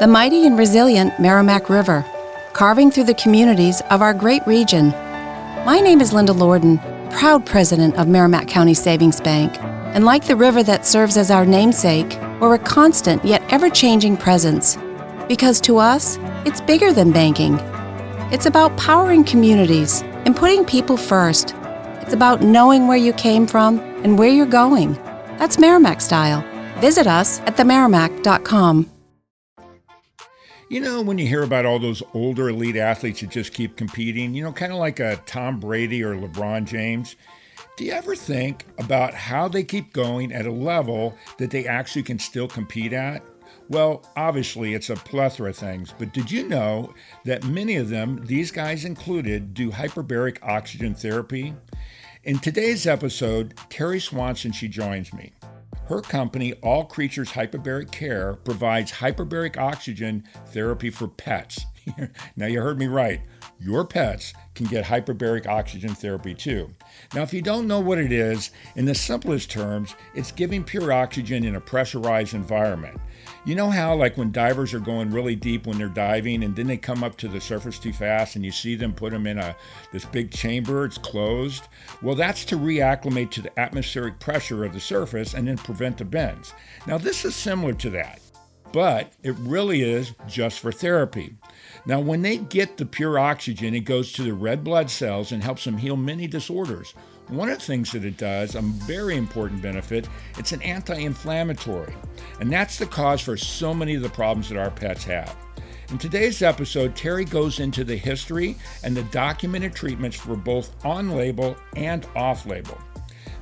the mighty and resilient Merrimack River, carving through the communities of our great region. My name is Linda Lorden, proud president of Merrimack County Savings Bank, and like the river that serves as our namesake, we're a constant yet ever-changing presence. Because to us, it's bigger than banking. It's about powering communities and putting people first. It's about knowing where you came from and where you're going. That's Merrimack style. Visit us at themerrimack.com. You know, when you hear about all those older elite athletes that just keep competing, kind of like a Tom Brady or LeBron James, do you ever think about how they keep going at a level that they actually can still compete at? Well, obviously, it's a plethora of things, but did you know that many of them, these guys included, do hyperbaric oxygen therapy? In today's episode, Teri Swanson, she joins me. Her company, All Creatures Hyperbaric Care, provides hyperbaric oxygen therapy for pets. Now, you heard me right. Your pets can get hyperbaric oxygen therapy too. Now, if you don't know what it is, in the simplest terms, it's giving pure oxygen in a pressurized environment. You know how, like when divers are going really deep when they're diving and then they come up to the surface too fast and you see them put them in this big chamber, it's closed? Well, that's to reacclimate to the atmospheric pressure of the surface and then prevent the bends. Now, this is similar to that, but it really is just for therapy. Now, when they get the pure oxygen, it goes to the red blood cells and helps them heal many disorders. One of the things that it does, a very important benefit, it's an anti-inflammatory. And that's the cause for so many of the problems that our pets have. In today's episode, Teri goes into the history and the documented treatments for both on-label and off-label.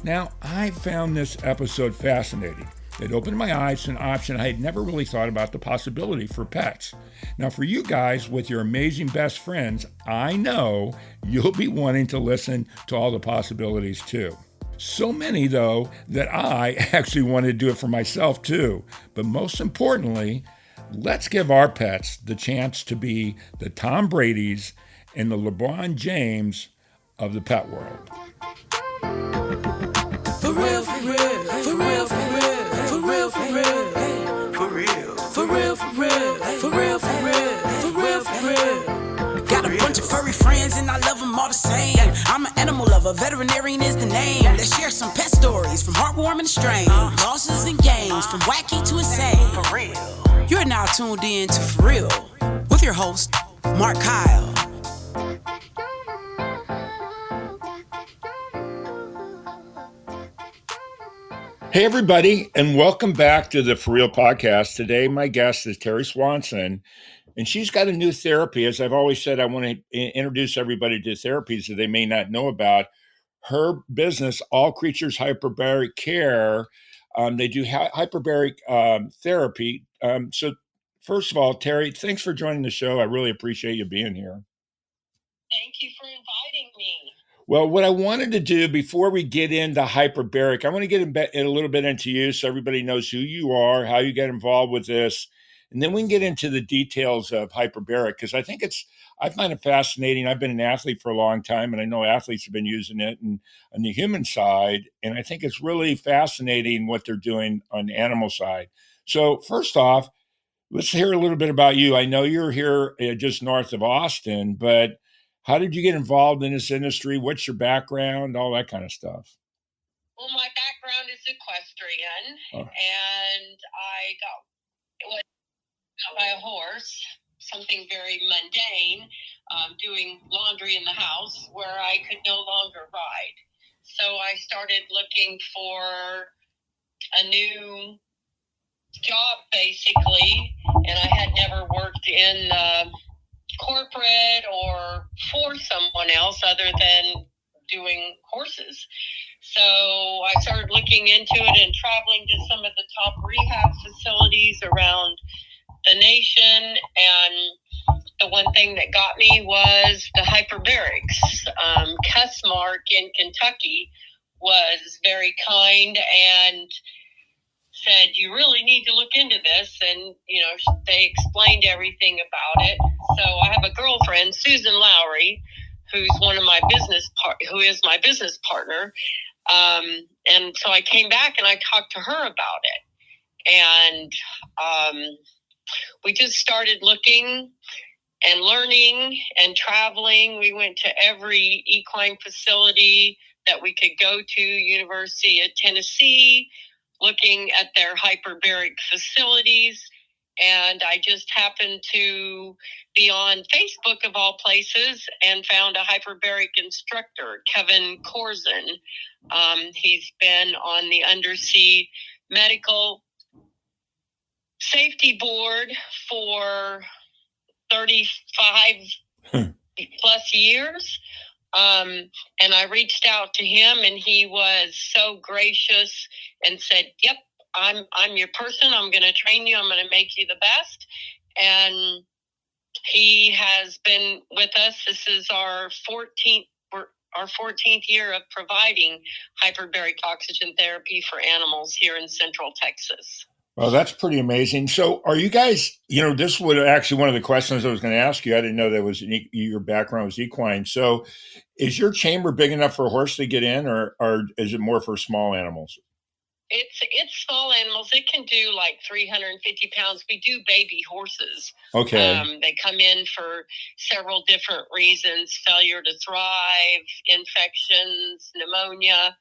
Now, I found this episode fascinating. It opened my eyes to an option I had never really thought about the possibility for pets. Now, for you guys with your amazing best friends, I know you'll be wanting to listen to all the possibilities too. So many, though, that I actually wanted to do it for myself too. But most importantly, let's give our pets the chance to be the Tom Bradys and the LeBron James of the pet world. For real, for real, for real, for real. For real, for real, for real, for real, for real, for real, for real, for real, for real. Got a bunch of furry friends and I love them all the same. I'm an animal lover, veterinarian is the name. Let's share some pet stories from heartwarming to strange, losses and gains, from wacky to insane. For real. You're now tuned in to For Real with your host, Mark Kyle. Hey, everybody, and welcome back to the For Real podcast. Today, my guest is Teri Swanson, and she's got a new therapy. As I've always said, I want to introduce everybody to therapies that they may not know about. Her business, All Creatures Hyperbaric Care, they do hyperbaric therapy. So first of all, Teri, thanks for joining the show. I really appreciate you being here. Thank you for inviting me. Well, what I wanted to do before we get into hyperbaric, I want to get a little bit into you so everybody knows who you are, how you get involved with this, and then we can get into the details of hyperbaric because I find it fascinating. I've been an athlete for a long time, and I know athletes have been using it on the human side, and I think it's really fascinating what they're doing on the animal side. So first off, let's hear a little bit about you. I know you're here just north of Austin, but how did you get involved in this industry? What's your background? All that kind of stuff. Well, my background is equestrian, and I got by a horse, something very mundane, doing laundry in the house where I could no longer ride. So I started looking for a new job, basically, and I had never worked in corporate or for someone else other than doing horses. So I started looking into it and traveling to some of the top rehab facilities around the nation. And the one thing that got me was the hyperbarics. Cussmark in Kentucky was very kind and said, you really need to look into this. And, they explained everything about it. So I have a girlfriend, Susan Lowry, who is my business partner. And so I came back and I talked to her about it. And we just started looking and learning and traveling. We went to every equine facility that we could go to, University of Tennessee, looking at their hyperbaric facilities. And I just happened to be on Facebook, of all places, and found a hyperbaric instructor, Kevin Corzin. He's been on the Undersea Medical Safety Board for 35 plus years. And I reached out to him, and he was so gracious and said, "Yep, I'm your person. I'm going to train you. I'm going to make you the best." And he has been with us. This is our 14th year of providing hyperbaric oxygen therapy for animals here in Central Texas. Well, that's pretty amazing. So are you guys, this was actually one of the questions I was going to ask you. I didn't know that was your background was equine. So is your chamber big enough for a horse to get in, or is it more for small animals? It's small animals. It can do like 350 pounds. We do baby horses. Okay. They come in for several different reasons: failure to thrive, infections, pneumonia,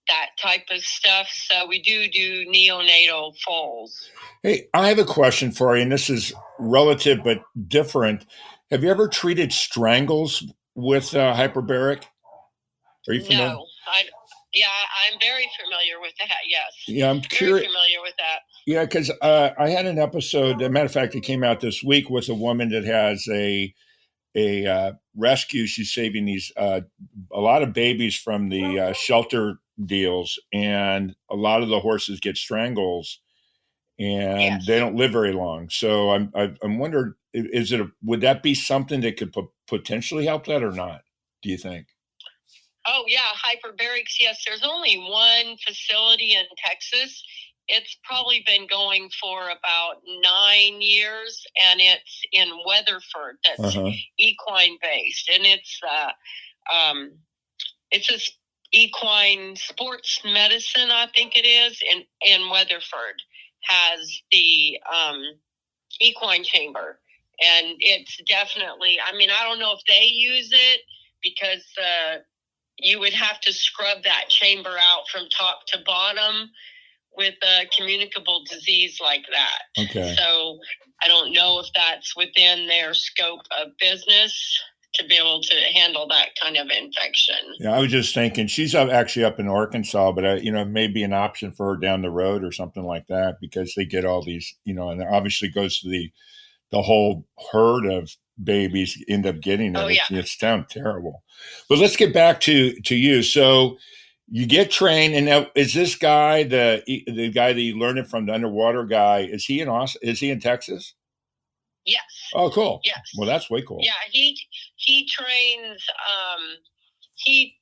that type of stuff. So we do neonatal foals. Hey, I have a question for you, and this is relative but different. Have you ever treated strangles with hyperbaric? Are you familiar? No, I'm very familiar with that. Yes. Yeah, I'm curious. Very familiar with that. Yeah, because I had an episode. As a matter of fact, it came out this week with a woman that has a rescue. She's saving these a lot of babies from the shelter deals, and a lot of the horses get strangles, and Yes. they don't live very long. So I'm wondering, would that be something that could potentially help that or not? Do you think? Oh yeah, hyperbarics. Yes, there's only one facility in Texas. It's probably been going for about 9 years, and it's in Weatherford. That's equine based, and it's a equine sports medicine, I think it is, in Weatherford has the equine chamber, and it's definitely. I mean, I don't know if they use it because you would have to scrub that chamber out from top to bottom with a communicable disease like that. Okay. So I don't know if that's within their scope of business to be able to handle that kind of infection. Yeah, I was just thinking she's actually up in Arkansas, but it may be an option for her down the road or something like that, because they get all these, and it obviously goes to the whole herd of babies end up getting it. Oh, yeah. It sounds terrible. But let's get back to you. So you get trained, and now is this guy the guy that you learned it from, the underwater guy? Is he in Austin? Is he in Texas? Yes. Oh, cool. Yes. Well, that's way cool. Yeah, he trains. He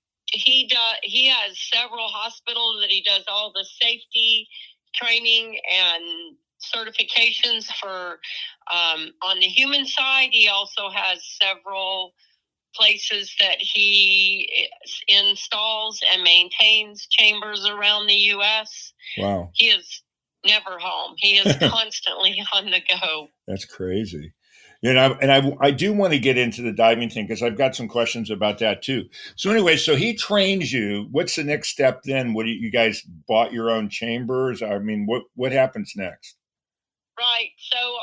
has several hospitals that he does all the safety training and certifications for. On the human side, he also has several places that he installs and maintains chambers around the U.S. Wow. He is never home. He is constantly on the go. That's crazy. I do want to get into the diving thing, because I've got some questions about that too. So anyway, so he trains you. What's the next step then? What you guys bought your own chambers? I mean, what happens next? Right. So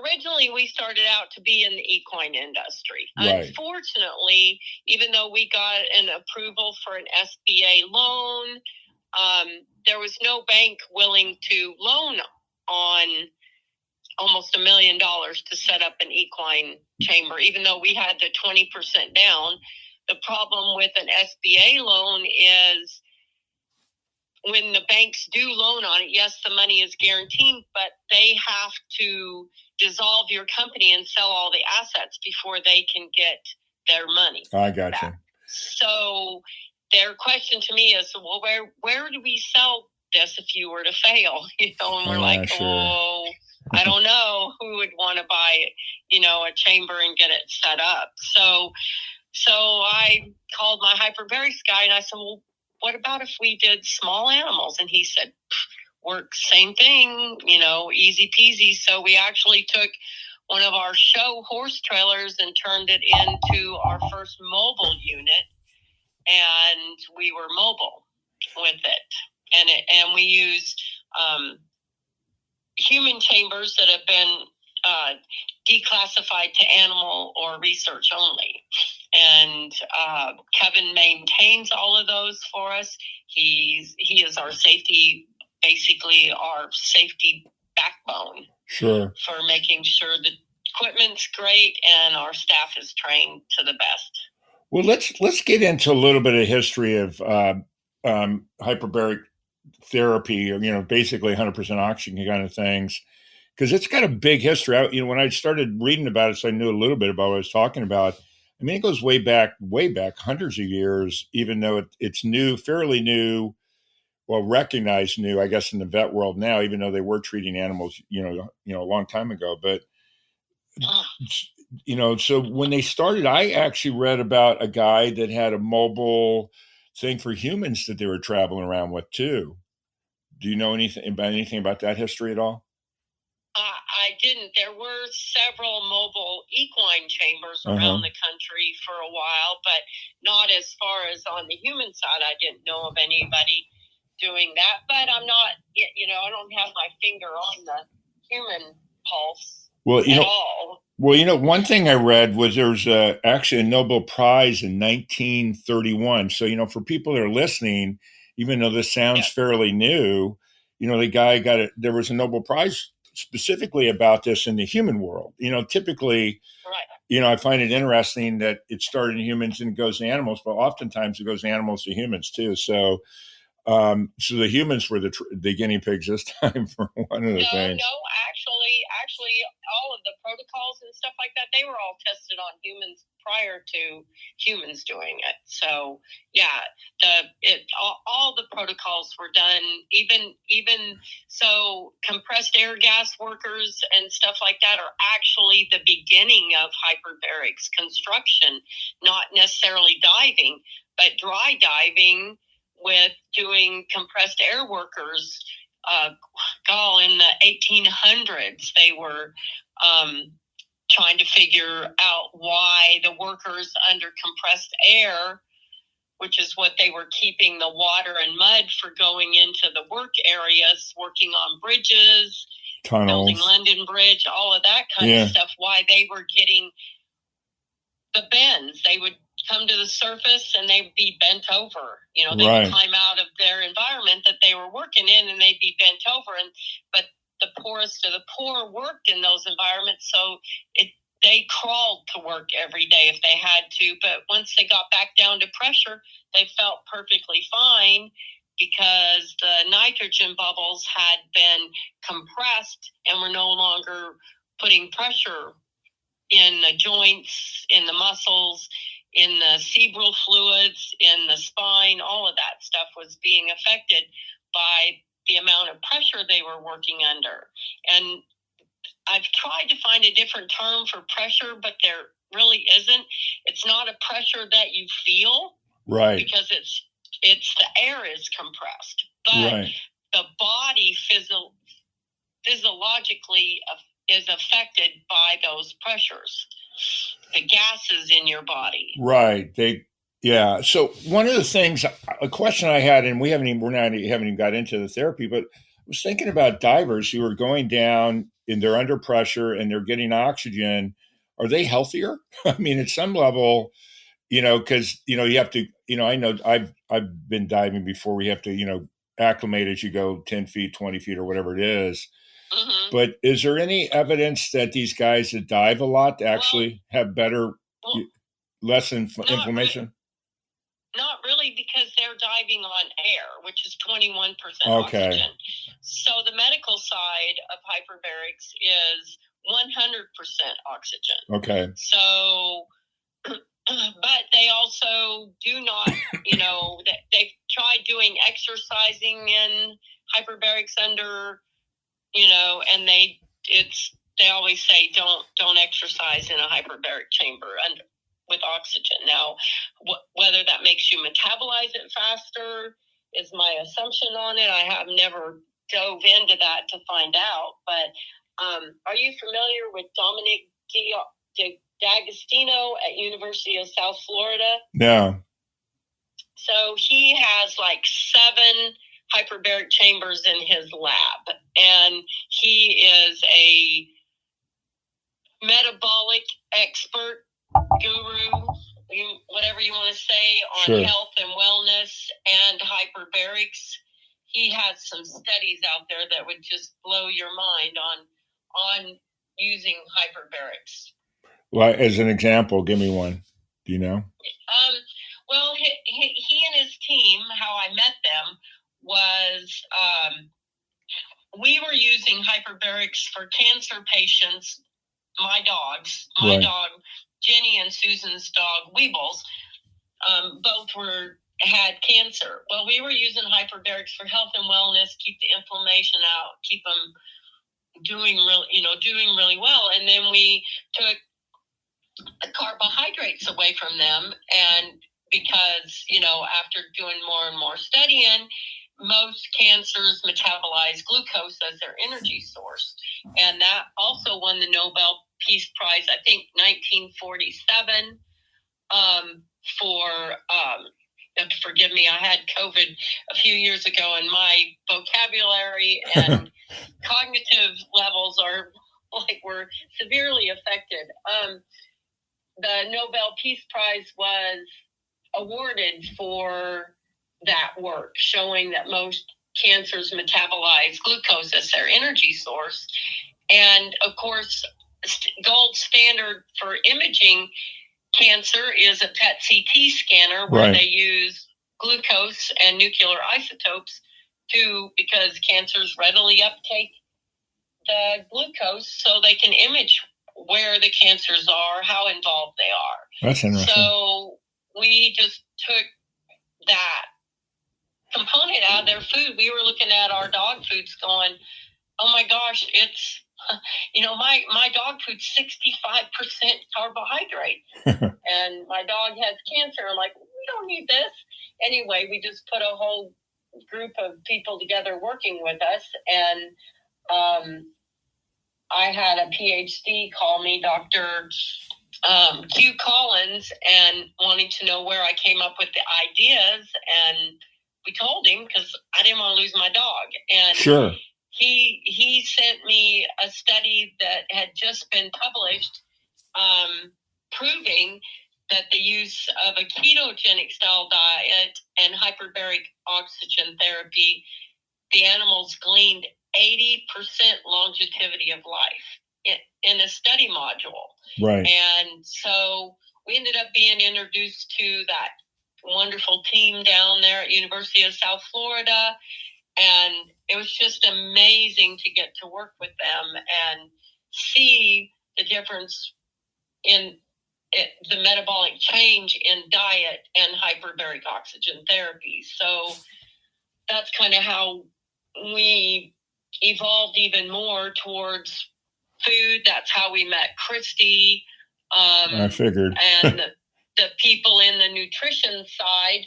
originally we started out to be in the equine industry. Right. Unfortunately, even though we got an approval for an SBA loan, there was no bank willing to loan on almost $1 million to set up an equine chamber, even though we had the 20% down. The problem with an SBA loan is when the banks do loan on it, yes, the money is guaranteed, but they have to dissolve your company and sell all the assets before they can get their money. I got you. So their question to me is, well, where do we sell this if you were to fail? And we're like, sure. Oh, I don't know who would want to buy, a chamber and get it set up. So I called my hyperbarics guy and I said, well, what about if we did small animals? And he said, works same thing, easy peasy. So we actually took one of our show horse trailers and turned it into our first mobile unit, and we were mobile with it. And we used human chambers that have been declassified to animal or research only. And Kevin maintains all of those for us. He is our safety, basically our safety backbone. Sure. For making sure the equipment's great and our staff is trained to the best. Well, let's get into a little bit of history of hyperbaric therapy, or basically 100% oxygen kind of things, because it's got a big history. When I started reading about it, so I knew a little bit about what I was talking about. I mean, it goes way back, hundreds of years, even though it's new, fairly new, well, recognized new, I guess, in the vet world now, even though they were treating animals, a long time ago. But, so when they started, I actually read about a guy that had a mobile thing for humans that they were traveling around with too. Do you know anything about that history at all? I didn't. There were several mobile equine chambers around the country for a while, but not as far as on the human side. I didn't know of anybody doing that, but I'm not, I don't have my finger on the human pulse at all. Well, one thing I read was there's actually a Nobel Prize in 1931. So, for people that are listening, even though this sounds fairly new, the guy there was a Nobel Prize specifically about this in the human world. Typically, I find it interesting that it started in humans and goes to animals, but oftentimes it goes to animals to humans too. So the humans were the guinea pigs this time for one of the things. No, actually, all of the protocols and stuff like that, they were all tested on humans prior to humans doing it. So all the protocols were done. Even so, compressed air gas workers and stuff like that are actually the beginning of hyperbarics construction, not necessarily diving, but dry diving. With doing compressed air workers, in the 1800s, they were trying to figure out why the workers under compressed air, which is what they were keeping the water and mud for going into the work areas, working on bridges, tunnels, building London Bridge, all of that kind of stuff, why they were getting the bends. They would come to the surface and they'd be bent over. They would climb out of their environment that they were working in and they'd be bent over. But the poorest of the poor worked in those environments, so they crawled to work every day if they had to. But once they got back down to pressure, they felt perfectly fine because the nitrogen bubbles had been compressed and were no longer putting pressure in the joints, in the muscles, in the cerebral fluids, in the spine. All of that stuff was being affected by the amount of pressure they were working under. And I've tried to find a different term for pressure, but there really isn't. It's not a pressure that you feel, right? Because it's the air is compressed, but the body physiologically is affected by those pressures, the gases in your body. Right. So one of the things, a question I had, and we haven't even got into the therapy, but I was thinking about divers who are going down and they're under pressure and they're getting oxygen. Are they healthier? I mean, at some level, because, you have to, I know I've been diving before. We have to, acclimate as you go 10 feet, 20 feet or whatever it is. Mm-hmm. But is there any evidence that these guys that dive a lot actually have better, less inflammation? Not really, because they're diving on air, which is 21% okay. oxygen. So the medical side of hyperbarics is 100% oxygen. Okay. So, but they also do not, they've tried doing exercising in hyperbarics under, and they always say don't exercise in a hyperbaric chamber with oxygen. Now, whether that makes you metabolize it faster is my assumption on it. I have never dove into that to find out. But are you familiar with Dominic D'Agostino at University of South Florida? No. So he has like 7 hyperbaric chambers in his lab, and he is a metabolic expert, guru, whatever you want to say, on Sure. health and wellness and hyperbarics. He has some studies out there that would just blow your mind on using hyperbarics. Well, as an example, give me one. Do you know? Well, he and his team, how I met them was we were using hyperbarics for cancer patients. My dogs, Right. dog Jenny and Susan's dog Weebles, both had cancer. Well, we were using hyperbarics for health and wellness, keep the inflammation out, keep them doing really well. And then we took the carbohydrates away from them, and because after doing more and more studying, most cancers metabolize glucose as their energy source, and that also won the Nobel Peace Prize, I think 1947, for you have to forgive me, I had COVID a few years ago, and my vocabulary and cognitive levels were severely affected. The Nobel Peace Prize was awarded for that work, showing that most cancers metabolize glucose as their energy source. And of course, gold standard for imaging cancer is a PET CT scanner, where Right. they use glucose and nuclear isotopes because cancers readily uptake the glucose, so they can image where the cancers are, how involved they are. That's interesting. So we just took that component out of their food. We were looking at our dog foods going, oh my gosh, it's, my dog food's 65% carbohydrate. And my dog has cancer. I'm like, we don't need this. Anyway, we just put a whole group of people together working with us. And I had a PhD call me, Dr. Q Collins, and wanting to know where I came up with the ideas. And we told him, because I didn't want to lose my dog. And Sure. He sent me a study that had just been published, proving that the use of a ketogenic style diet and hyperbaric oxygen therapy, the animals gleaned 80% longevity of life in a study module. Right. And so we ended up being introduced to that wonderful team down there at University of South Florida. And it was just amazing to get to work with them and see the difference in the metabolic change in diet and hyperbaric oxygen therapy. So that's kind of how we evolved even more towards food. That's how we met Christy. I figured. And the people in the nutrition side,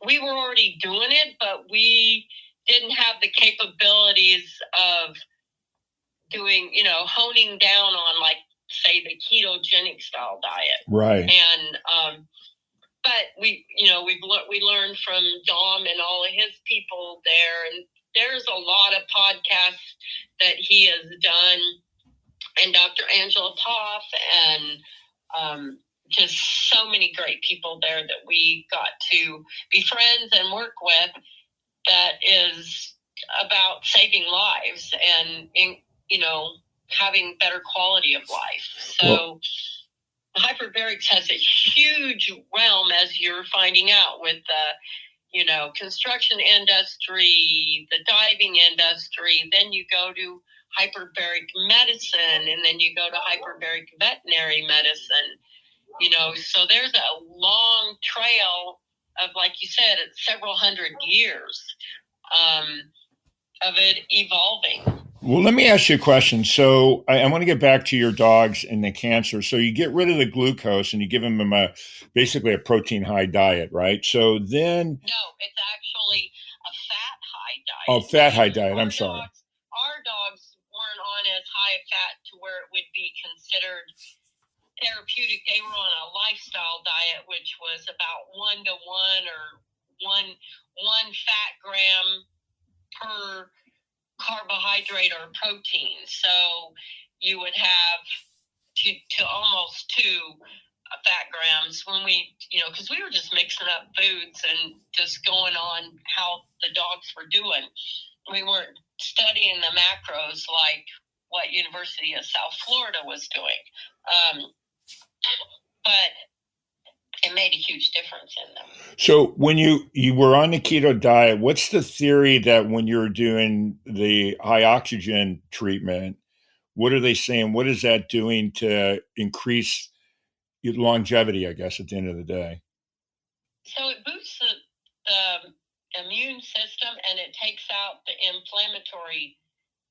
we were already doing it, but we didn't have the capabilities of doing, honing down on, like, say, the ketogenic style diet. Right. And, but we learned from Dom and all of his people there, and there's a lot of podcasts that he has done, and Dr. Angela Toff, and just so many great people there that we got to be friends and work with, that is about saving lives and, having better quality of life. So hyperbarics has a huge realm, as you're finding out, with the, construction industry, the diving industry. Then you go to hyperbaric medicine, and then you go to hyperbaric veterinary medicine. So there's a long trail of, like you said, several hundred years of it evolving. Well, let me ask you a question. So I want to get back to your dogs and the cancer. So you get rid of the glucose and you give them basically a protein high diet, right? So then... No, it's actually a fat high Oh, fat high diet. I'm sorry. Our dogs weren't on as high a fat to where it would be considered therapeutic. They were on a lifestyle diet, which was about 1 to 1 or one fat gram per carbohydrate or protein. So you would have to almost 2 fat grams when we, because we were just mixing up foods and just going on how the dogs were doing. We weren't studying the macros like what University of South Florida was doing. But it made a huge difference in them. So when you were on the keto diet, what's the theory that when you're doing the high oxygen treatment, what are they saying? What is that doing to increase your longevity, I guess, at the end of the day? So it boosts the immune system and it takes out the inflammatory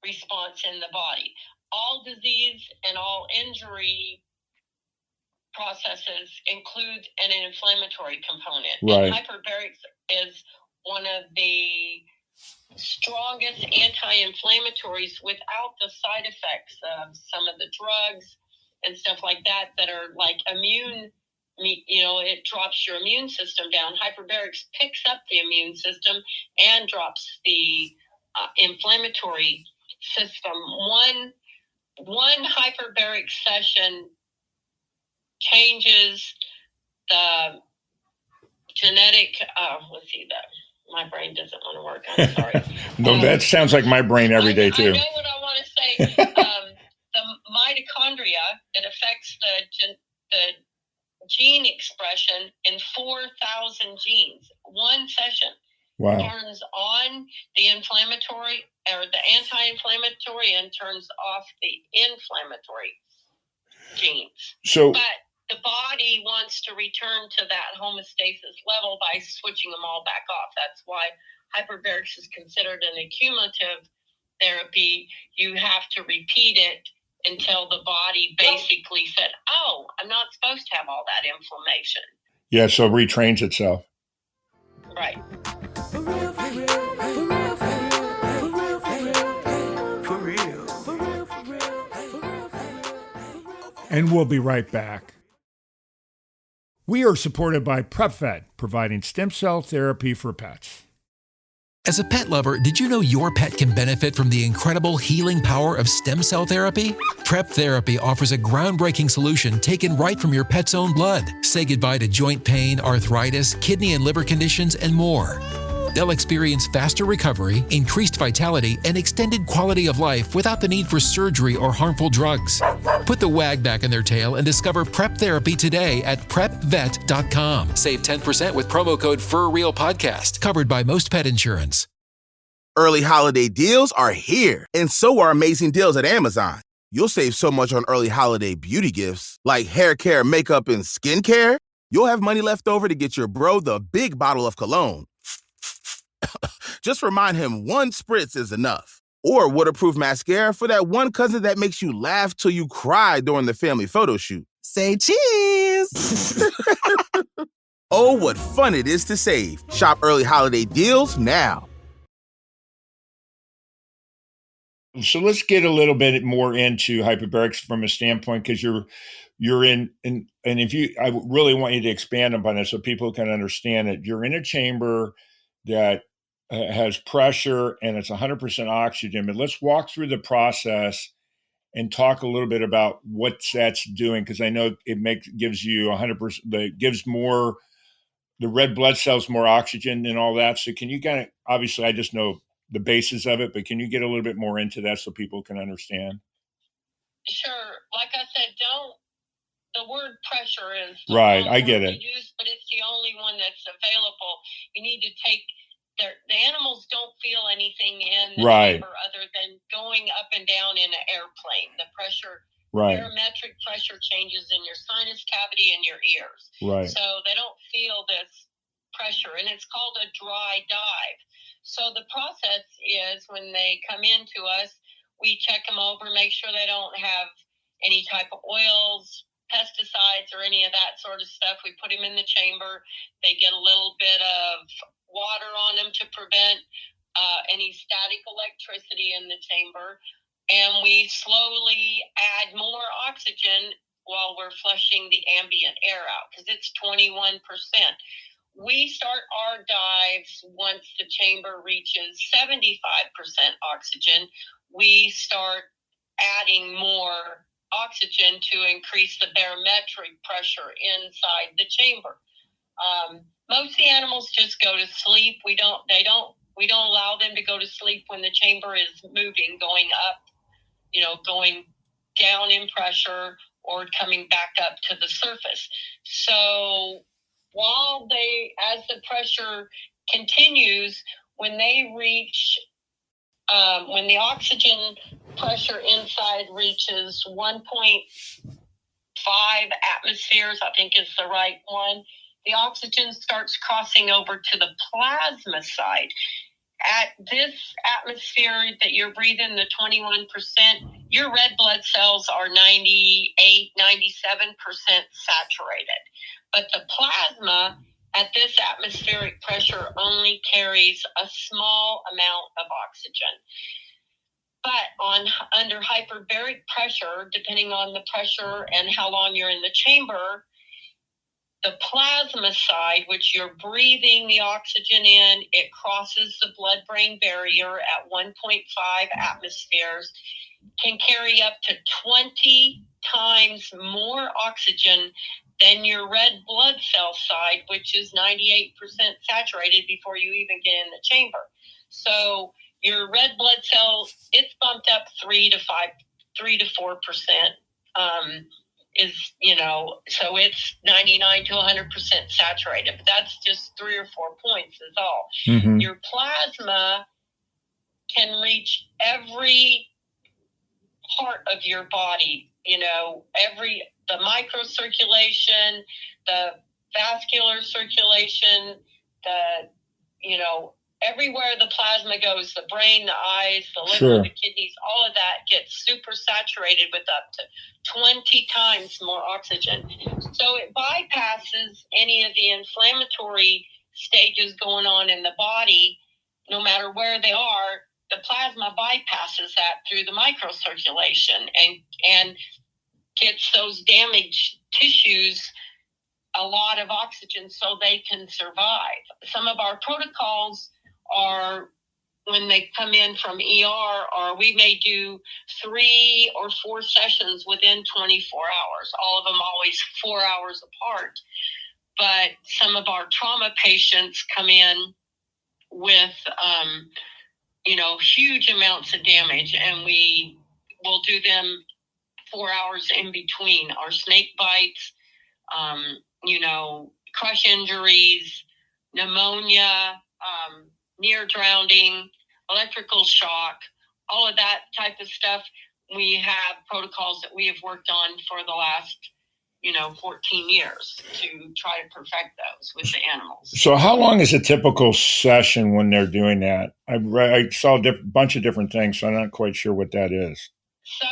response in the body. All disease and all injury processes include an inflammatory component. Right. And hyperbarics is one of the strongest anti-inflammatories without the side effects of some of the drugs and stuff like that are like immune. It drops your immune system down. Hyperbarics picks up the immune system and drops the inflammatory system. One hyperbaric session changes the genetic. Let's see that. My brain doesn't want to work. I'm sorry. No, that sounds like my brain every day too. I know what I want to say. The mitochondria, it affects the gene expression in 4,000 genes. One session turns on the inflammatory or the anti-inflammatory and turns off the inflammatory genes. But the body wants to return to that homeostasis level by switching them all back off. That's why hyperbarics is considered an accumulative therapy. You have to repeat it until the body basically said, oh, I'm not supposed to have all that inflammation. Yeah, so retrains itself. Right. For real. And we'll be right back. We are supported by PrepVet, providing stem cell therapy for pets. As a pet lover, did you know your pet can benefit from the incredible healing power of stem cell therapy? Prep Therapy offers a groundbreaking solution taken right from your pet's own blood. Say goodbye to joint pain, arthritis, kidney and liver conditions, and more. They'll experience faster recovery, increased vitality, and extended quality of life without the need for surgery or harmful drugs. Put the wag back in their tail and discover Prep Therapy today at PrepVet.com. Save 10% with promo code FurRealPodcast, covered by most pet insurance. Early holiday deals are here, and so are amazing deals at Amazon. You'll save so much on early holiday beauty gifts, like hair care, makeup, and skincare. You'll have money left over to get your bro the big bottle of cologne. Just remind him one spritz is enough. Or waterproof mascara for that one cousin that makes you laugh till you cry during the family photo shoot. Say cheese! Oh, what fun it is to save. Shop early holiday deals now. So let's get a little bit more into hyperbarics from a standpoint, because you're in, and I really want you to expand upon it so people can understand it. You're in a chamber that has pressure and it's 100% oxygen. But let's walk through the process and talk a little bit about what that's doing, because I know it gives you 100%. It gives more the red blood cells more oxygen and all that. So can you kind of, obviously, I just know the basis of it, but can you get a little bit more into that so people can understand? Sure. Like I said, the word pressure is right. I get it. Use, but it's the only one that's available. You need to take the animals don't feel anything in the chamber other than going up and down in an airplane. The pressure, barometric pressure changes in your sinus cavity and your ears. Right. So they don't feel this pressure, and it's called a dry dive. So the process is when they come into us, we check them over, make sure they don't have any type of oils, pesticides, or any of that sort of stuff. We put them in the chamber. They get a little bit of water on them to prevent any static electricity in the chamber, and we slowly add more oxygen while we're flushing the ambient air out, because it's 21%. We start our dives once the chamber reaches 75% oxygen. We start adding more oxygen to increase the barometric pressure inside the chamber. Most of the animals just go to sleep. We don't allow them to go to sleep when the chamber is moving, going up, going down in pressure or coming back up to the surface. So as the pressure continues, when the oxygen pressure inside reaches 1.5 atmospheres, I think is the right one, the oxygen starts crossing over to the plasma side. At this atmosphere that you're breathing, the 21%, your red blood cells are 98, 97% saturated. But the plasma at this atmospheric pressure only carries a small amount of oxygen. But under hyperbaric pressure, depending on the pressure and how long you're in the chamber, the plasma side, which you're breathing the oxygen in, it crosses the blood-brain barrier at 1.5 atmospheres, can carry up to 20 times more oxygen than your red blood cell side, which is 98% saturated before you even get in the chamber. So your red blood cell, it's bumped up 3 to 4%. So it's 99 to 100% saturated, but that's just 3 or 4 points is all. Mm-hmm. Your plasma can reach every part of your body, the microcirculation, the vascular circulation, everywhere the plasma goes, the brain, the eyes, the liver, sure, the kidneys, all of that gets super saturated with up to 20 times more oxygen. So it bypasses any of the inflammatory stages going on in the body, no matter where they are. The plasma bypasses that through the microcirculation and gets those damaged tissues a lot of oxygen so they can survive. Some of our protocols are when they come in from ER, or we may do 3 or 4 sessions within 24 hours, all of them always 4 hours apart. But some of our trauma patients come in with, huge amounts of damage, and we will do them 4 hours in between. Our snake bites, crush injuries, pneumonia, near drowning, electrical shock, all of that type of stuff. We have protocols that we have worked on for the last, 14 years to try to perfect those with the animals. So how long is a typical session when they're doing that? I saw a bunch of different things, so I'm not quite sure what that is. So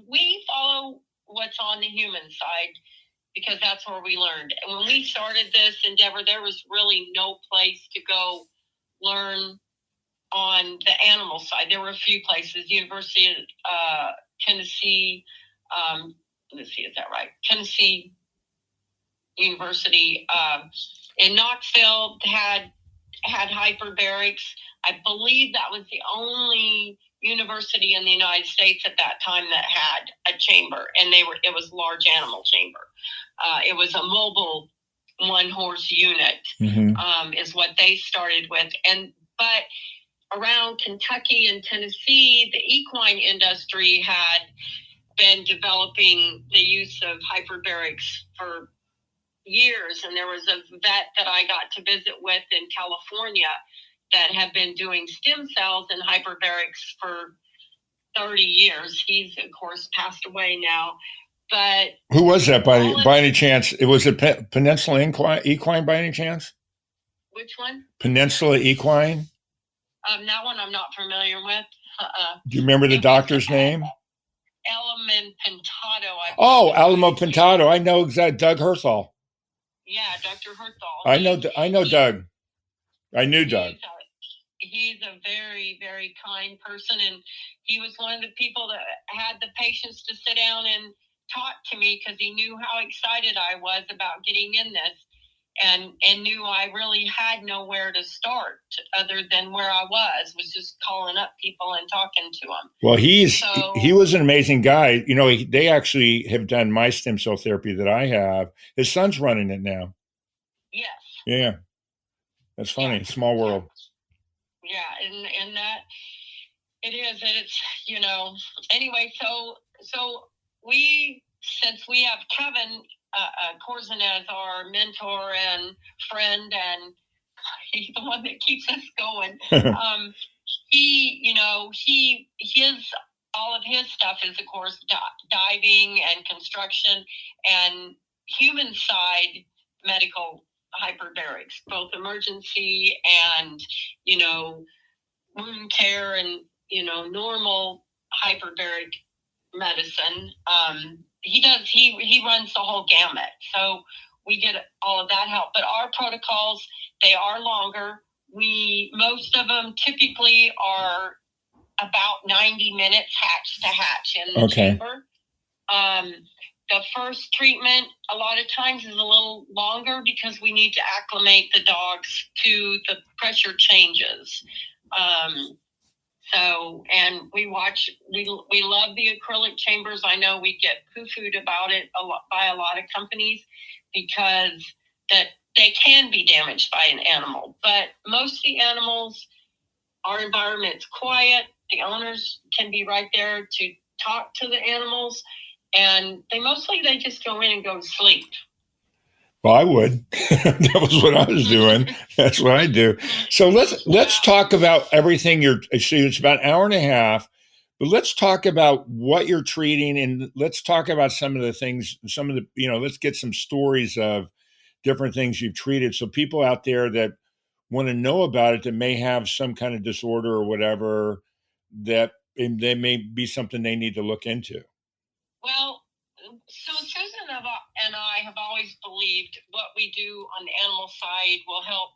we follow what's on the human side, because that's where we learned. And when we started this endeavor, there was really no place to go learn on the animal side. There were a few places, University of Tennessee, let's see, is that right? Tennessee University in Knoxville had hyperbarics. I believe that was the only university in the United States at that time that had a chamber, and it was large animal chamber. It was a mobile one-horse unit, mm-hmm. Is what they started with. But around Kentucky and Tennessee, the equine industry had been developing the use of hyperbarics for years. And there was a vet that I got to visit with in California that had been doing stem cells and hyperbarics for 30 years. He's, of course, passed away now. But who was that by any chance? It was a Peninsula Equine by any chance? Which one? Peninsula Equine? That one I'm not familiar with. Do you remember the doctor's name? Elman Pintado. Alamo Pintado. I know exactly. Doug Herthal. Yeah, Dr. Herthal. I know Doug. I knew Doug. he's a very, very kind person. And he was one of the people that had the patience to sit down and talk to me because he knew how excited I was about getting in this. And knew I really had nowhere to start other than where I was just calling up people and talking to them. Well, he was an amazing guy. You know, they actually have done my stem cell therapy that I have. His son's running it now. Yes. Yeah. That's funny. Yeah. Small world. Yeah. And that it is. And it's, you know, anyway, so since we have Kevin Corzin as our mentor and friend, and he's the one that keeps us going. All of his stuff is, of course, diving and construction and human side medical hyperbarics, both emergency and, you know, wound care and, you know, normal hyperbaric medicine. He runs the whole gamut. So we get all of that help. But our protocols, they are longer. Most of them typically are about 90 minutes hatch to hatch in the chamber. The first treatment a lot of times is a little longer because we need to acclimate the dogs to the pressure changes. And we love the acrylic chambers. I know we get poo-pooed about it by a lot of companies because that they can be damaged by an animal. But most of the animals, our environment's quiet. The owners can be right there to talk to the animals. And they just go in and go to sleep. Well, I would. That was what I was doing. That's what I do. So let's talk about everything it's about an hour and a half, but let's talk about what you're treating, and let's talk about some of the things, let's get some stories of different things you've treated. So people out there that want to know about it, that may have some kind of disorder or whatever, that they may be something they need to look into. Well, so Susan and I have always believed what we do on the animal side will help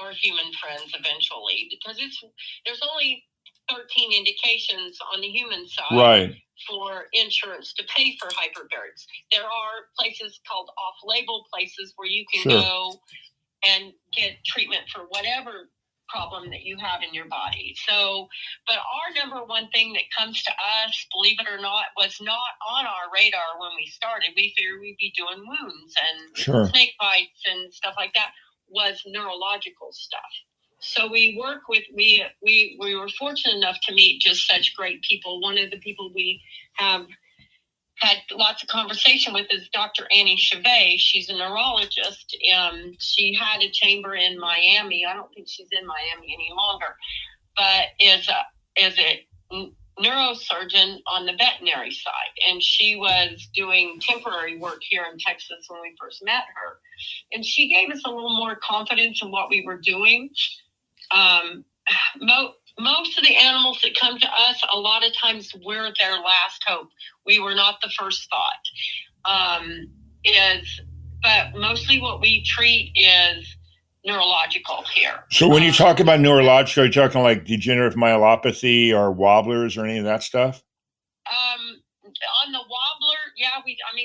our human friends eventually, because there's only 13 indications on the human side for insurance to pay for hyperbarics. There are places called off-label places where you can go and get treatment for whatever problem that you have in your body. So, but our number one thing that comes to us, believe it or not, was not on our radar when we started. We figured we'd be doing wounds and snake bites and stuff like that, was neurological stuff. So we were fortunate enough to meet just such great people. One of the people we have had lots of conversation with is Dr. Annie Chevet. She's a neurologist. She had a chamber in Miami. I don't think she's in Miami any longer, but is a neurosurgeon on the veterinary side. And she was doing temporary work here in Texas when we first met her. And she gave us a little more confidence in what we were doing. Most of the animals that come to us, a lot of times we're their last hope. We were not the first thought. But mostly what we treat is neurological here. So when you talk about neurological, are you talking like degenerative myelopathy or wobblers or any of that stuff? On the wobbler,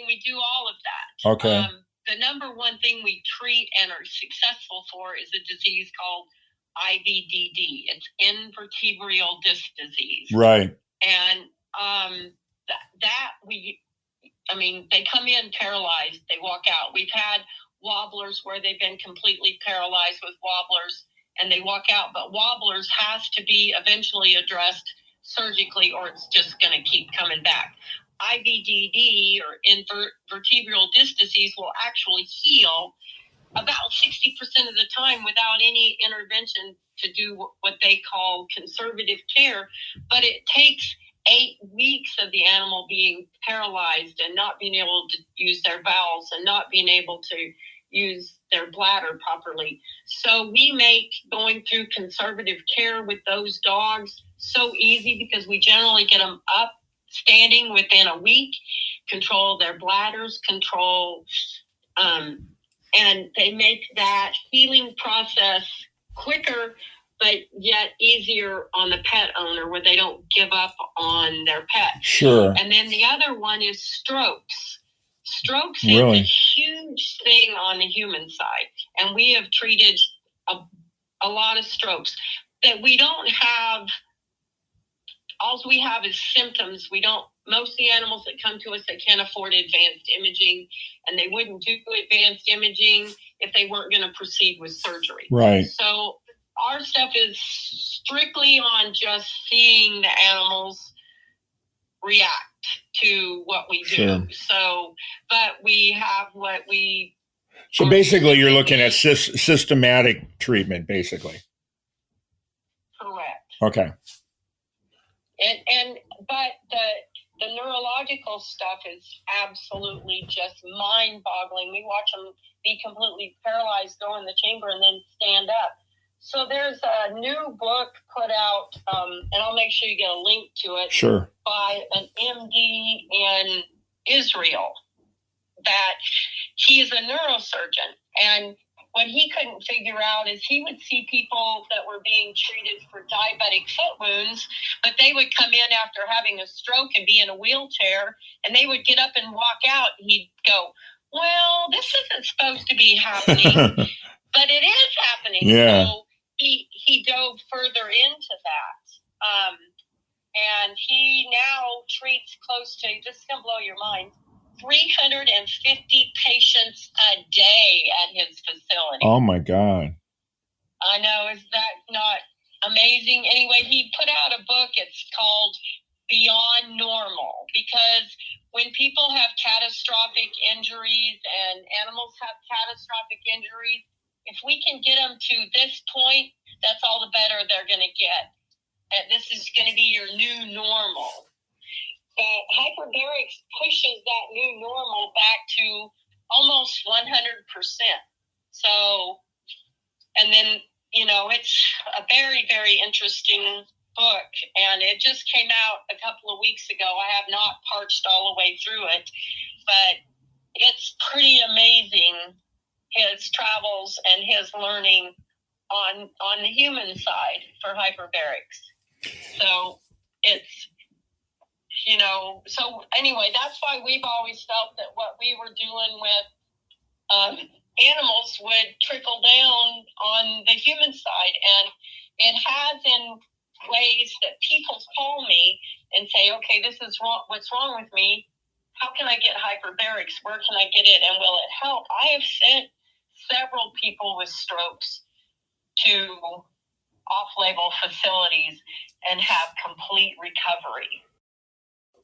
we do all of that. Okay. The number one thing we treat and are successful for is a disease called IVDD. It's invertebral disc disease. Right. And they come in paralyzed, they walk out. We've had wobblers where they've been completely paralyzed with wobblers and they walk out, but wobblers has to be eventually addressed surgically or it's just going to keep coming back. IVDD or invertebral disc disease will actually heal about 60% of the time without any intervention to do what they call conservative care. But it takes 8 weeks of the animal being paralyzed and not being able to use their bowels and not being able to use their bladder properly. So we make going through conservative care with those dogs so easy because we generally get them up standing within a week, control their bladders, and they make that healing process quicker but yet easier on the pet owner where they don't give up on their pet. Sure. And then the other one is strokes. Strokes Really? is a huge thing on the human side. And we have treated a lot of strokes that we don't have. All we have is symptoms. Most of the animals that come to us, they can't afford advanced imaging, and they wouldn't do advanced imaging if they weren't going to proceed with surgery. Right. So our stuff is strictly on just seeing the animals react to what we do. Sure. So, but we have what we... So basically you're looking at systematic treatment, basically. Correct. Okay. But the neurological stuff is absolutely just mind-boggling. We watch them be completely paralyzed, go in the chamber, and then stand up. So there's a new book put out, and I'll make sure you get a link to it. Sure. By an MD in Israel, that he's a neurosurgeon, and what he couldn't figure out is he would see people that were being treated for diabetic foot wounds, but they would come in after having a stroke and be in a wheelchair, and they would get up and walk out, and he'd go, well, this isn't supposed to be happening, but it is happening. Yeah. So he dove further into that. And he now treats close to, this is going to blow your mind, 350 patients a day at his facility. Oh my God. I know, is that not amazing? Anyway, he put out a book, it's called Beyond Normal, because when people have catastrophic injuries and animals have catastrophic injuries, if we can get them to this point, that's all the better they're going to get. And this is going to be your new normal. Hyperbarics pushes that new normal back to almost 100%. So, and then, it's a very, very interesting book, and it just came out a couple of weeks ago. I have not parched all the way through it, but it's pretty amazing, his travels and his learning on the human side for hyperbarics. So it's, so anyway, that's why we've always felt that what we were doing with animals would trickle down on the human side. And it has in ways that people call me and say, okay, this is wrong. What's wrong with me? How can I get hyperbarics? Where can I get it? And will it help? I have sent several people with strokes to off-label facilities and have complete recovery.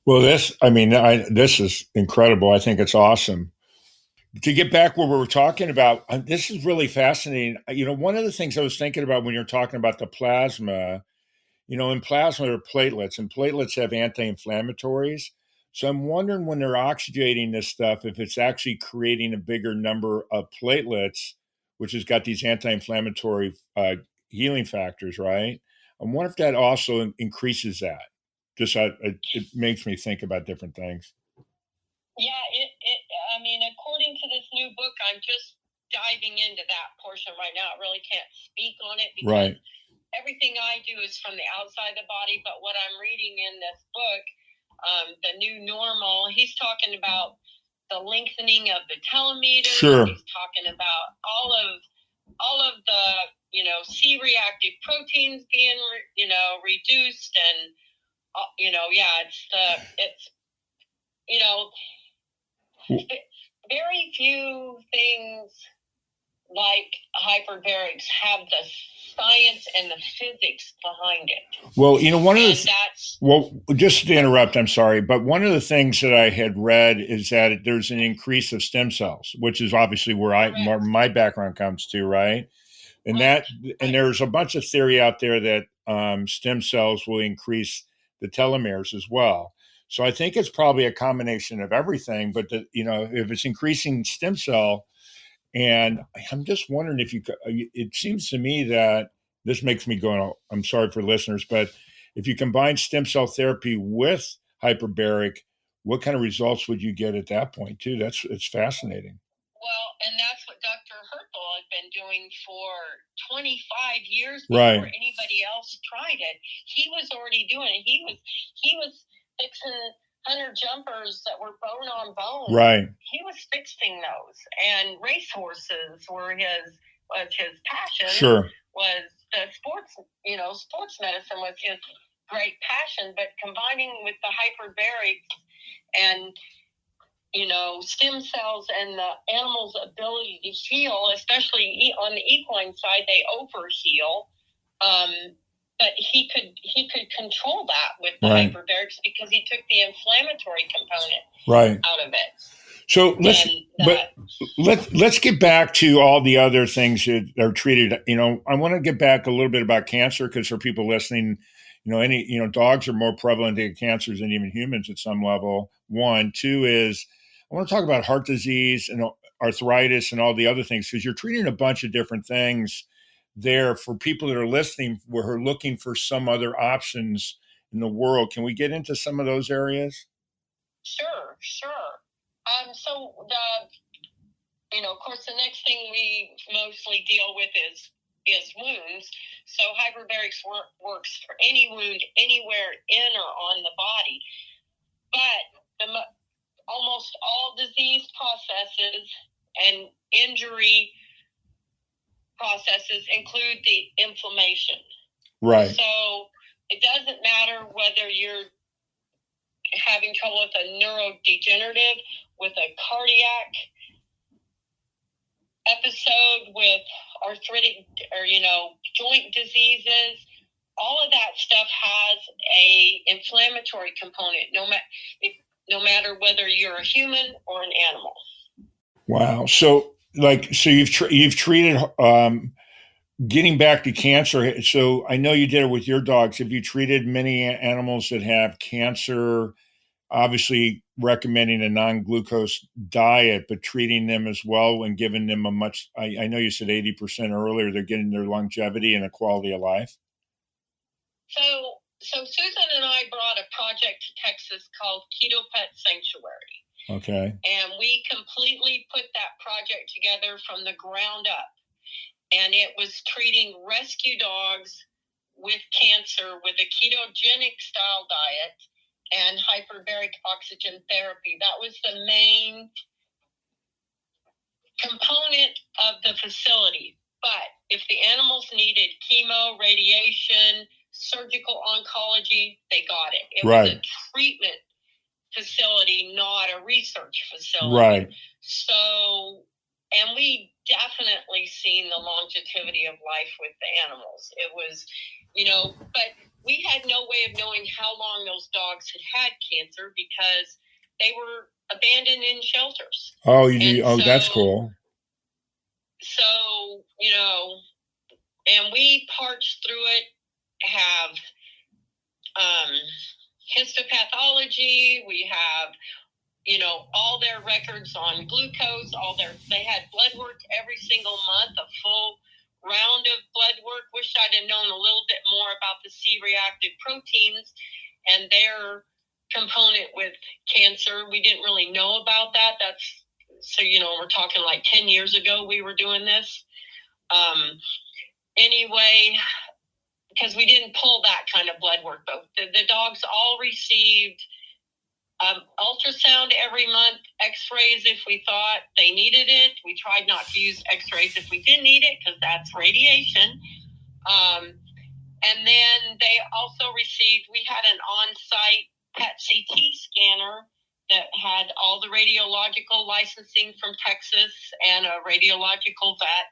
Well, this is incredible. I think it's awesome. To get back where we were talking about, this is really fascinating. One of the things I was thinking about when you're talking about the plasma, in plasma there are platelets, and platelets have anti-inflammatories. So I'm wondering when they're oxygenating this stuff, if it's actually creating a bigger number of platelets, which has got these anti-inflammatory healing factors, right? I wonder if that also increases that. It makes me think about different things. Yeah, according to this new book, I'm just diving into that portion right now. I really can't speak on it because everything I do is from the outside of the body. But what I'm reading in this book, The New Normal, he's talking about the lengthening of the telomeres. Sure. He's talking about all of the, C-reactive proteins being, reduced, and very few things like hyperbarics have the science and the physics behind it. Well, just to interrupt, I'm sorry, but one of the things that I had read is that there's an increase of stem cells, which is obviously where my background comes to, right? And and there's a bunch of theory out there that stem cells will increase the telomeres as well. So I think it's probably a combination of everything, but if it's increasing stem cell, and I'm just wondering if it seems to me that this makes me go, I'm sorry for listeners, but if you combine stem cell therapy with hyperbaric, what kind of results would you get at that point too? It's fascinating. Well, and that's what what Dr. Hertel had been doing for 25 years Right. before anybody else tried it. He was already doing it. He was fixing hunter jumpers that were bone on bone. Right. He was fixing those, and racehorses was his passion. Sure. Was the sports medicine was his great passion, but combining with the hyperbarics and stem cells and the animal's ability to heal, especially on the equine side, they overheal. But he could control that with the hyperbarics because he took the inflammatory component out of it. So let's get back to all the other things that are treated. I want to get back a little bit about cancer, because for people listening, dogs are more prevalent to cancers than even humans at some level. One, two is I want to talk about heart disease and arthritis and all the other things, because you're treating a bunch of different things there for people that are listening who are looking for some other options in the world. Can we get into some of those areas? Sure. So of course, the next thing we mostly deal with is wounds. So hyperbarics works for any wound anywhere in or on the body. But almost all disease processes and injury processes include the inflammation. Right. So it doesn't matter whether you're having trouble with a neurodegenerative, with a cardiac episode, with arthritic or joint diseases. All of that stuff has a inflammatory component, no matter whether you're a human or an animal. Wow. So you've treated getting back to cancer. So I know you did it with your dogs. Have you treated many animals that have cancer? Obviously recommending a non-glucose diet, but treating them as well and giving them I know you said 80% earlier, they're getting their longevity and a quality of life. So Susan and I brought a project to Texas called Keto Pet Sanctuary. Okay. And we completely put that project together from the ground up. And it was treating rescue dogs with cancer with a ketogenic style diet and hyperbaric oxygen therapy. That was the main component of the facility. But if the animals needed chemo, radiation, surgical oncology, they got it. It was a treatment facility, not a research facility. Right. So, and we definitely seen the longevity of life with the animals. It was, but we had no way of knowing how long those dogs had cancer because they were abandoned in shelters. Oh, you do? Oh, that's cool. So, and we parched through it, have histopathology, we have, all their records on glucose, they had blood work every single month, a full round of blood work. Wish I'd have known a little bit more about the C-reactive proteins and their component with cancer. We didn't really know about that. We're talking like 10 years ago we were doing this. Anyway, because we didn't pull that kind of blood work, but the dogs all received ultrasound every month, x-rays if we thought they needed it. We tried not to use x-rays if we didn't need it because that's radiation. And then they also received, we had an on-site PET CT scanner that had all the radiological licensing from Texas and a radiological vet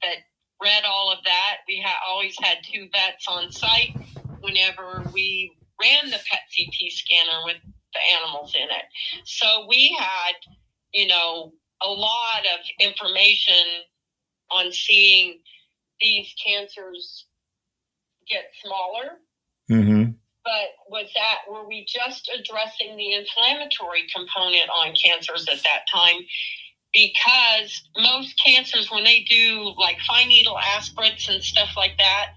that read all of that. We always had 2 vets on site whenever we ran the PET CT scanner with the animals in it. So we had, a lot of information on seeing these cancers get smaller. Mm-hmm. But were we just addressing the inflammatory component on cancers at that time? Because most cancers, when they do like fine needle aspirates and stuff like that,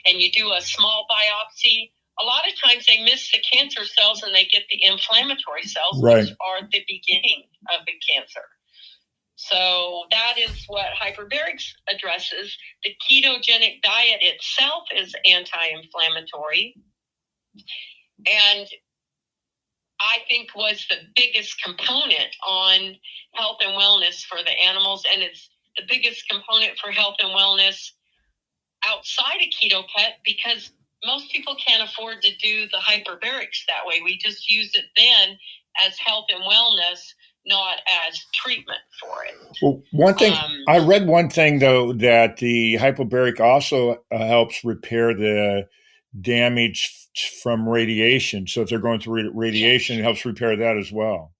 and you do a small biopsy, a lot of times they miss the cancer cells and they get the inflammatory cells, which are the beginning of the cancer. So that is what hyperbarics addresses. The ketogenic diet itself is anti-inflammatory, and I think was the biggest component on health and wellness for the animals, and it's the biggest component for health and wellness outside of keto pet, because most people can't afford to do the hyperbarics that way. We just use it then as health and wellness, not as treatment for it. Well, one thing I read one thing though, that the hyperbaric also helps repair the damage from radiation. So if they're going through radiation, yes, it helps repair that as well.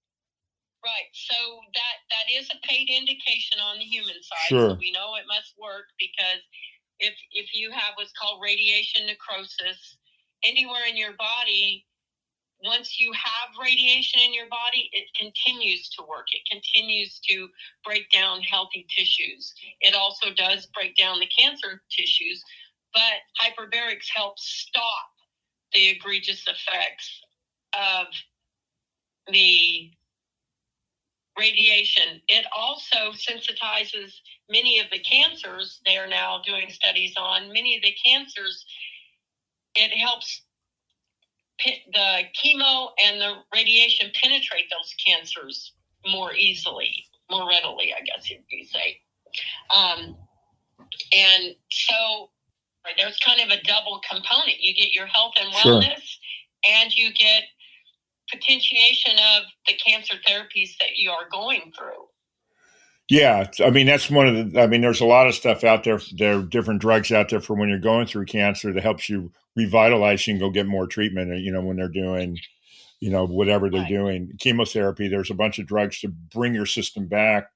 Right. So that is a paid indication on the human side. Sure. So we know it must work, because if you have what's called radiation necrosis anywhere in your body, once you have radiation in your body, it continues to work. It continues to break down healthy tissues. It also does break down the cancer tissues, but hyperbarics help stop the egregious effects of the radiation. It also sensitizes many of the cancers. They are now doing studies on many of the cancers. It helps the chemo and the radiation penetrate those cancers more easily, more readily, I guess you'd say. And so there's kind of a double component. You get your health and wellness, sure, and you get potentiation of the cancer therapies that you are going through. Yeah, I mean, that's one of the, I mean, there's a lot of stuff out there. There are different drugs out there for when you're going through cancer that helps you revitalize. You can go get more treatment, when they're doing, whatever they're doing. Chemotherapy, there's a bunch of drugs to bring your system back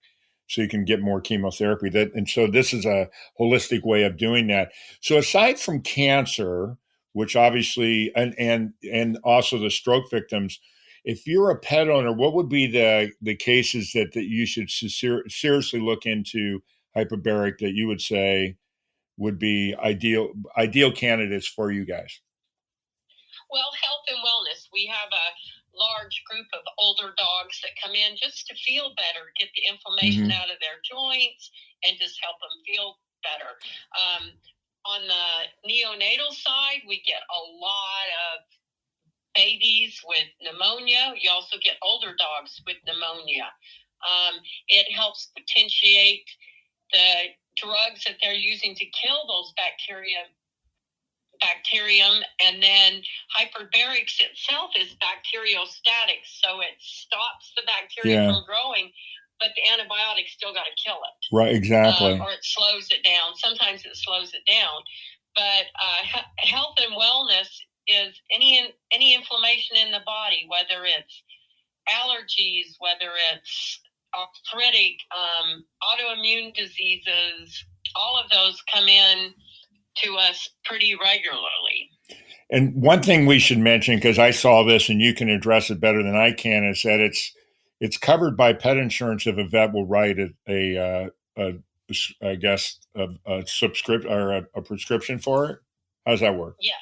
so you can get more chemotherapy. And so this is a holistic way of doing that. So aside from cancer, which obviously, and also the stroke victims, if you're a pet owner, what would be the cases that you should seriously look into hyperbaric that you would say would be ideal candidates for you guys? Well, health and wellness. We have a large group of older dogs that come in just to feel better, get the inflammation out of their joints, and just help them feel better. On the neonatal side, we get a lot of babies with pneumonia. You also get older dogs with pneumonia. It helps potentiate the drugs that they're using to kill those bacterium, and then hyperbarics itself is bacteriostatic, so it stops the bacteria from growing, but the antibiotic still got to kill it. Right, exactly. Or it slows it down. Sometimes it slows it down. But health and wellness is any inflammation in the body, whether it's allergies, whether it's arthritic, autoimmune diseases, all of those come in to us pretty regularly. And one thing we should mention, because I saw this and you can address it better than I can, is that it's covered by pet insurance if a vet will write a subscription or a prescription for it. How does that work? Yes.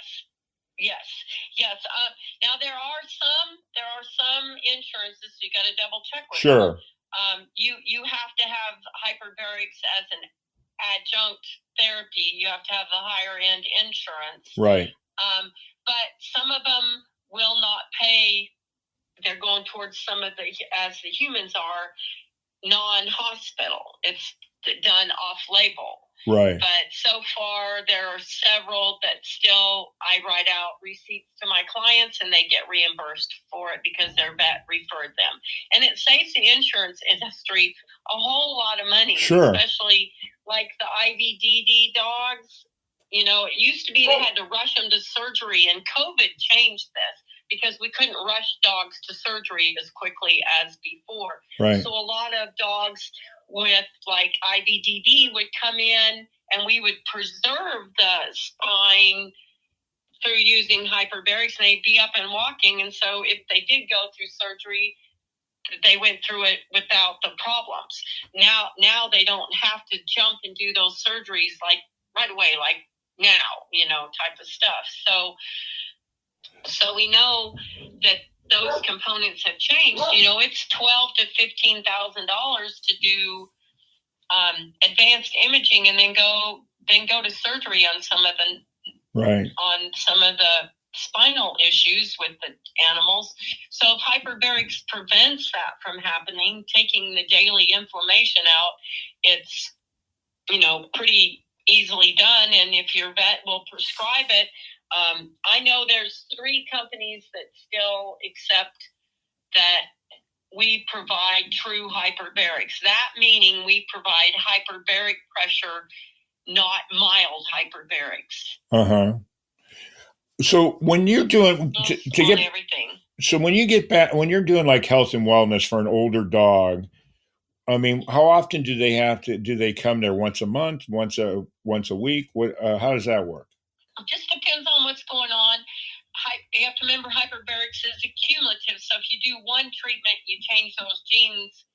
Now there are some insurances, so you got to double check with them. You have to have hyperbarics as an adjunct therapy. You have to have the higher end insurance, right? But some of them will not pay. They're going towards some of the, as the humans are, non-hospital. It's done off-label. Right. But so far, there are several that still, I write out receipts to my clients and they get reimbursed for it because their vet referred them. And it saves the insurance industry a whole lot of money, sure, especially like the IVDD dogs. It used to be they had to rush them to surgery, and COVID changed this because we couldn't rush dogs to surgery as quickly as before. Right. So a lot of dogs with like IVDD would come in and we would preserve the spine through using hyperbarics, and they'd be up and walking. And so if they did go through surgery, they went through it without the problems. Now they don't have to jump and do those surgeries like right away, like now, type of stuff. So we know that those components have changed. It's $12,000 to $15,000 to do advanced imaging, and then go to surgery on some of the spinal issues with the animals. So if hyperbarics prevents that from happening, taking the daily inflammation out, it's pretty easily done. And if your vet will prescribe it, I know there's 3 companies that still accept that we provide true hyperbarics. That meaning we provide hyperbaric pressure, not mild hyperbarics. Uh-huh. So when you're doing to get everything. So when you get back, when you're doing like health and wellness for an older dog, I mean, how often do they come there? Once a month, once a week? How does that work? It just depends on what's going on. You have to remember hyperbarics is accumulative. So if you do one treatment, you change those genes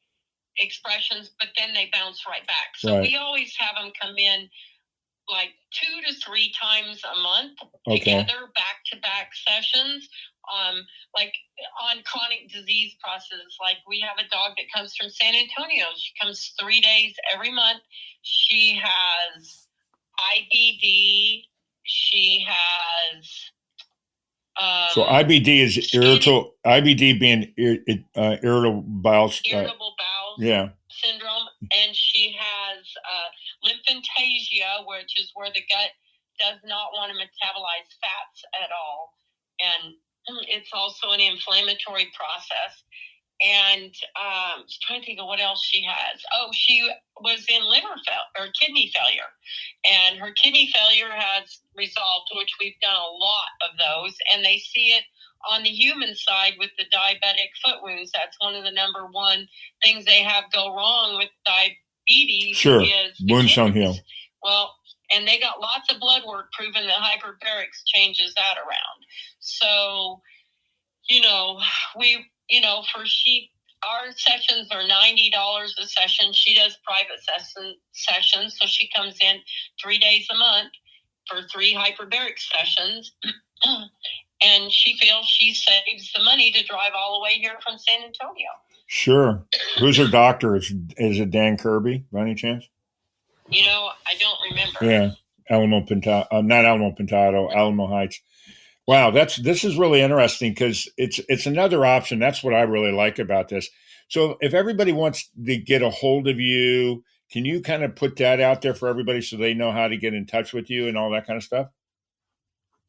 expressions, but then they bounce right back. So we always have them come in like 2 to 3 times a month together, back-to-back sessions. Like on chronic disease process, like we have a dog that comes from San Antonio. She comes 3 days every month. She has IBD. She has so IBD is irritable. IBD being irritable bowel. Syndrome, and she has lymphantasia, which is where the gut does not want to metabolize fats at all, and it's also an inflammatory process. And I was trying to think of what else she has. Oh, she was in kidney failure, and her kidney failure has resolved, which we've done a lot of those, and they see it on the human side with the diabetic foot wounds. That's one of the number one things they have go wrong with diabetes. Is wounds don't heal. Well, and they got lots of blood work proving that hyperbarics changes that around. So, our sessions are $90 a session. She does private sessions, so she comes in 3 days a month for 3 hyperbaric sessions, and she feels she saves the money to drive all the way here from San Antonio. Sure. Who's her doctor? Is it Dan Kirby by any chance? I don't remember. Yeah, not Alamo Pintado, Alamo Heights. Wow, this is really interesting because it's another option. That's what I really like about this. So if everybody wants to get a hold of you, can you kind of put that out there for everybody so they know how to get in touch with you and all that kind of stuff?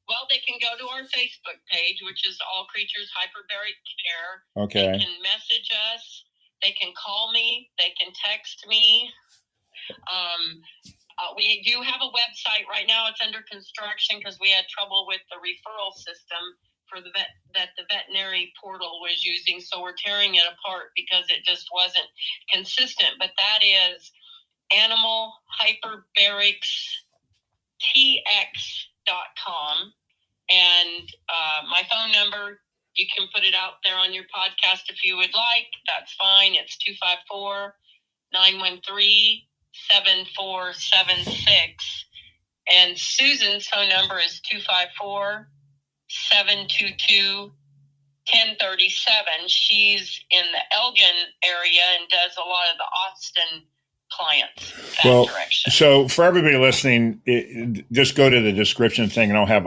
Well, they can go to our Facebook page, which is All Creatures Hyperbaric Care. Okay. They can message us. They can call me. They can text me. We do have a website right now. It's under construction because we had trouble with the referral system for the veterinary portal was using. So we're tearing it apart because it just wasn't consistent. But that is animalhyperbaricstx.com. And my phone number, you can put it out there on your podcast if you would like. That's fine. It's 254-913-7476. And Susan's phone number is 254-722-1037. She's in the Elgin area and does a lot of the Austin clients direction. So for everybody listening, just go to the description thing, and I'll have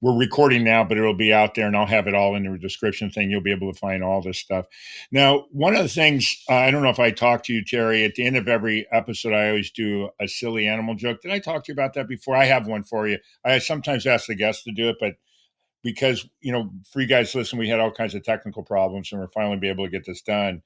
we're recording now, but it'll be out there, and I'll have it all in the description thing. You'll be able to find all this stuff. Now, one of the things, I don't know if I talked to you, Teri, at the end of every episode, I always do a silly animal joke. Did I talk to you about that before? I have one for you. I sometimes ask the guests to do it, but because, for you guys to listen, we had all kinds of technical problems, and we're finally be able to get this done.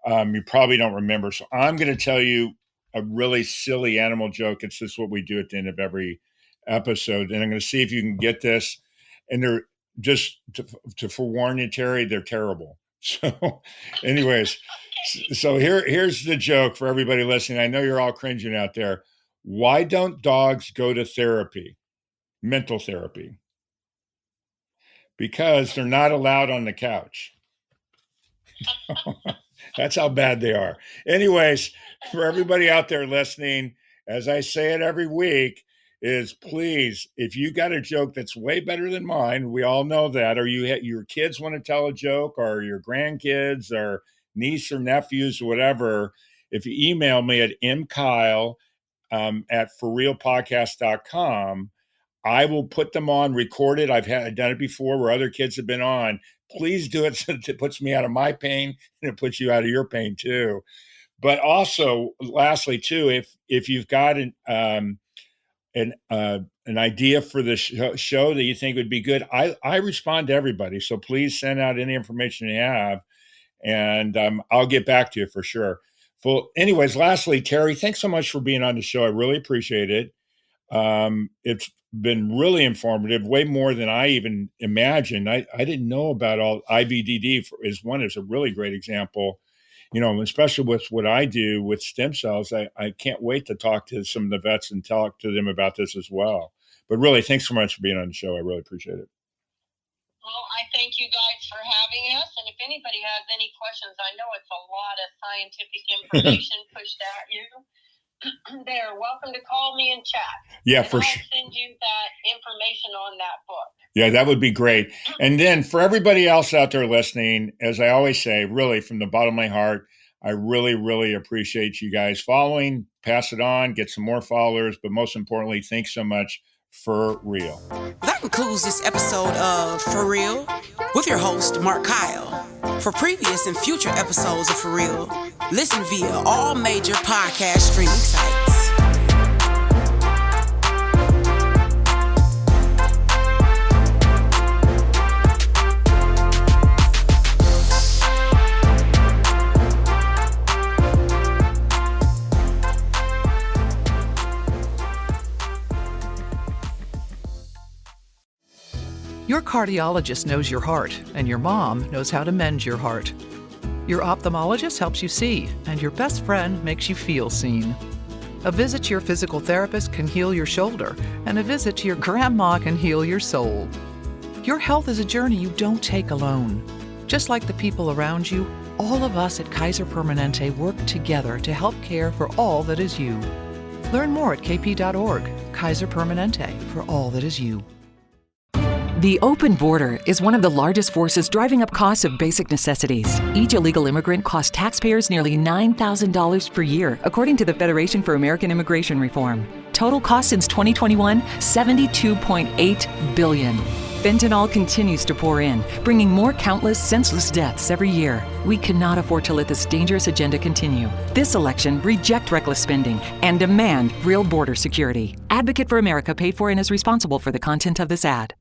You probably don't remember. So I'm going to tell you a really silly animal joke. It's just what we do at the end of every episode. And I'm going to see if you can get this. And they're just to forewarn you, Teri, they're terrible. So anyways, so here's the joke for everybody listening. I know you're all cringing out there. Why don't dogs go to therapy, mental therapy? Because they're not allowed on the couch. That's how bad they are. Anyways, for everybody out there listening, as I say it every week, is please, if you got a joke that's way better than mine, we all know that, or your kids want to tell a joke, or your grandkids or niece or nephews or whatever, if you email me at mkyle at forrealpodcast.com, I will put them on, record it. I've done it before where other kids have been on. Please do it so it puts me out of my pain and it puts you out of your pain too. But also, lastly, too, if you've got an idea for the show that you think would be good, I respond to everybody. So please send out any information you have, and I'll get back to you for sure. Well, anyways, lastly, Teri, thanks so much for being on the show. I really appreciate it. It's been really informative, way more than I even imagined. I didn't know about all IVDD is a really great example. Especially with what I do with stem cells, I can't wait to talk to some of the vets and talk to them about this as well. But really, thanks so much for being on the show. I really appreciate it. Well, I thank you guys for having us. And if anybody has any questions, I know it's a lot of scientific information pushed at you. They're welcome to call me and chat. Yeah, and for I'll sure. send you that information on that book. Yeah, that would be great. And then for everybody else out there listening, as I always say, really from the bottom of my heart, I really, really appreciate you guys following. Pass it on, get some more followers, but most importantly, thanks so much for real. That concludes this episode of For Real with your host, Mark Kyle. For previous and future episodes of For Real, listen via all major podcast streaming sites. Your cardiologist knows your heart, and your mom knows how to mend your heart. Your ophthalmologist helps you see, and your best friend makes you feel seen. A visit to your physical therapist can heal your shoulder, and a visit to your grandma can heal your soul. Your health is a journey you don't take alone. Just like the people around you, all of us at Kaiser Permanente work together to help care for all that is you. Learn more at kp.org. Kaiser Permanente, for all that is you. The open border is one of the largest forces driving up costs of basic necessities. Each illegal immigrant costs taxpayers nearly $9,000 per year, according to the Federation for American Immigration Reform. Total cost since 2021, $72.8 billion. Fentanyl continues to pour in, bringing more countless, senseless deaths every year. We cannot afford to let this dangerous agenda continue. This election, reject reckless spending and demand real border security. Advocate for America paid for and is responsible for the content of this ad.